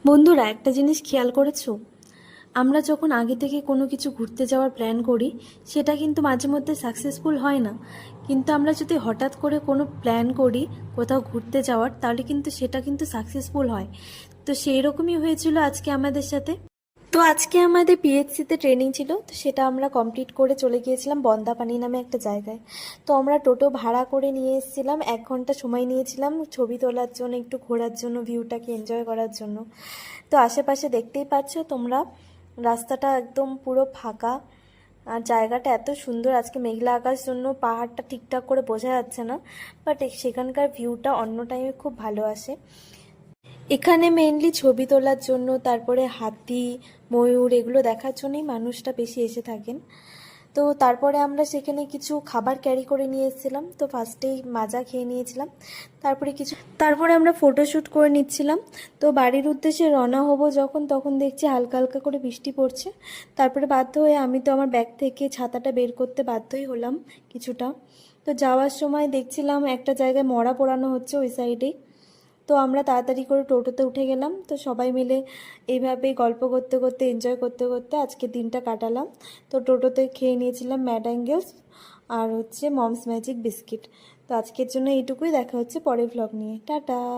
বন্ধুরা, একটা জিনিস খেয়াল করেছো? আমরা যখন আগে থেকে কোনো কিছু ঘুরতে যাওয়ার প্ল্যান করি, সেটা কিন্তু মাঝে মধ্যে সাকসেসফুল হয় না। কিন্তু আমরা যদি হঠাৎ করে কোনো প্ল্যান করি কোথাও ঘুরতে যাওয়ার, তাহলে কিন্তু সেটা কিন্তু সাকসেসফুল হয়। তো সেই রকমই হয়েছিল আজকে আমাদের সাথে। তো আজকে আমাদের পিএইচসিতে ট্রেনিং ছিল, তো সেটা আমরা কমপ্লিট করে চলে গিয়েছিলাম বন্দাপানি নামে একটা জায়গায়। তো আমরা টোটো ভাড়া করে নিয়ে এসেছিলাম, 1 ঘন্টা সময় নিয়েছিলাম ছবি তোলার জন্য, একটু ঘোরার জন্য, ভিউটাকে এনজয় করার জন্য। তো আশেপাশে দেখতেই পাচ্ছ তোমরা, রাস্তাটা একদম পুরো ফাঁকা। আর জায়গাটা এত সুন্দর, আজকে মেঘলা আকাশ জন্য পাহাড়টা ঠিকঠাক করে বোঝা যাচ্ছে না, বাট সেখানকার ভিউটা অন্য টাইমে খুব ভালো আসে। এখানে মেইনলি ছবি তোলার জন্য, তারপরে হাতি, ময়ূর এগুলো দেখার জন্যই মানুষটা বেশি এসে থাকেন। তো তারপরে আমরা সেখানে কিছু খাবার ক্যারি করে নিয়ে এসেছিলাম। তো ফার্স্টেই মাজা খেয়ে নিয়েছিলাম, তারপরে আমরা ফটোশ্যুট করে নিচ্ছিলাম। তো বাড়ির উদ্দেশ্যে রওনা হব যখন, তখন দেখছি হালকা হালকা করে বৃষ্টি পড়ছে। তারপরে বাধ্য হয়ে আমি তো আমার ব্যাগ থেকে ছাতাটা বের করতে বাধ্যই হলাম কিছুটা। তো যাওয়ার সময় দেখছিলাম একটা জায়গায় মরা পোড়ানো হচ্ছে ওই সাইডেই। তো আমরা তাড়াতাড়ি করে টোটোতে উঠে গেলাম। তো সবাই মিলে এইভাবেই গল্প করতে করতে, এনজয় করতে করতে আজকের দিনটা কাটালাম। তো টোটোতে খেয়ে নিয়েছিলাম ম্যাড অ্যাঙ্গেলস আর হচ্ছে মমস ম্যাজিক বিস্কিট। তো আজকের জন্য এইটুকুই, দেখা হচ্ছে পরের ভ্লগ নিয়ে। টাটা।